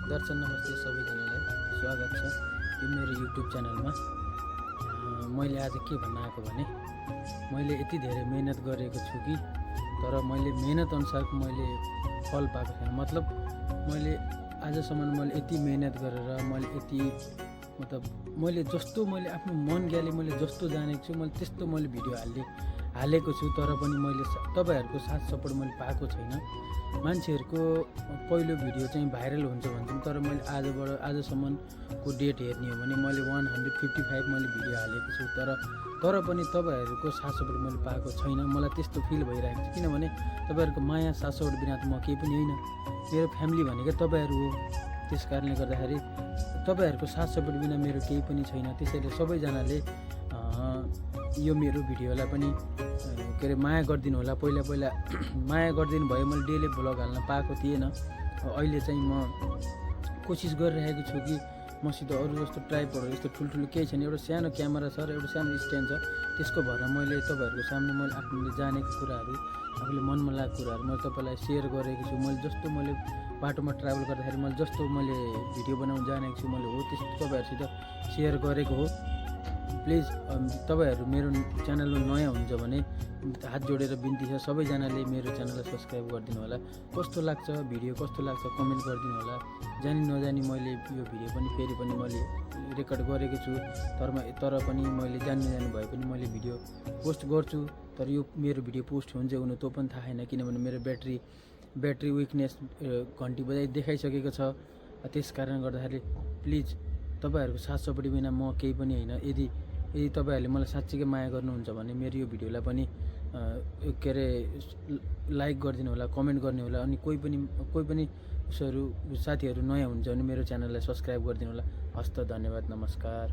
दर्शन नमस्ते सबैजनालाई स्वागत छ यो मेरो युट्युब च्यानलमा। मैले आज के भन्न आएको भने मैले यति धेरै मेहनत गरेको छु कि तर मैले मेहनत अनुसारको मैले फल पाएको छैन। मतलब मैले आजसम्म मैले यति मेहनत गरेर मैले यति मैले जस्तो मैले आफ्नो मन ज्ञाले मैले जस्तो जानेको छु मैले त्यस्तो मैले भिडियो हालेको छु, तर पनि मैले तपाईहरुको साथ सपोर्ट मैले पाएको छैन। मान्छेहरुको पहिलो भिडियो चाहिँ भाइरल हुन्छ भन्छन्, तर मैले आजसम्मको डेट हेर्ने हो भने मैले 155 मैले भिडियो हालेको छु, तर पनि तपाईहरुको साथ सपोर्ट मैले पाएको छैन। मलाई त्यस्तो फिल भइरहेको छ, किनभने तपाईहरुको माया साथ सपोर्ट बिना त म केही पनि होइन। मेरो फ्यामिली भनेको तपाईहरु हो। त्यसकारणले गर्दाखेरि तपाईहरुको साथ सपोर्ट बिना मेरो केही पनि छैन। त्यसैले सबैजनाले यो मेरो भिडियोलाई पनि माया गरिदिनु होला। पहिला माया गरिदिनु भयो। मैले डेली भ्लग हाल्न पाएको थिएन। अहिले चाहिँ म कोसिस गरिरहेको छु कि मसित अरू जस्तो ट्राइपडहरू यस्तो ठुल्ठुलो केही छैन। एउटा सानो क्यामेरा छ र एउटा सानो स्ट्यान्ड छ। त्यसको भएर मैले तपाईहरुको सामने मैले आफूले जानेको कुराहरू, आफूले मनमा लागेको कुराहरू मैले तपाईलाई सेयर गरेको छु। मैले बाटोमा ट्राभल गर्दाखेरि मैले जस्तो मैले भिडियो बनाउन जानेको छु मैले हो त्यस्तो तपाईहरुसित सेयर गरेको हो। प्लिज तपाईहरु मेरो च्यानलमा नयाँ हुन्छ भने हात जोडेर बिन्ती छ, सबैजनाले मेरो च्यानललाई सब्स्क्राइब गरिदिनु होला। कस्तो लाग्छ भिडियो, कस्तो लाग्छ कमेन्ट गरिदिनु होला। जानी नजानी मैले यो भिडियो पनि फेरि पनि मैले रेकर्ड गरेको छु, तर पनि मैले जान्ने भए पनि मैले भिडियो पोस्ट गर्छु। तर यो मेरो भिडियो पोस्ट हुन्छ हुनु त्यो पनि थाहा छैन, किनभने मेरो ब्याट्री विकनेस घन्टी बजाइ देखाइसकेको छ। त्यसकारण गर्दाखेरि प्लिज तपाईहरुको साथ सपोर्ट बिना म केही पनि होइन। यदि तपाईहरुले मलाई साच्चै माया गर्नुहुन्छ भने मेरो यो भिडियोलाई पनि लाइक गरिदिनु होला, कमेन्ट गर्नु होला। अनि कोही पनि साथीहरु नयाँ हुन्छ भने मेरो च्यानललाई सब्स्क्राइब गरिदिनु होला। हस्त धन्यवाद, नमस्कार।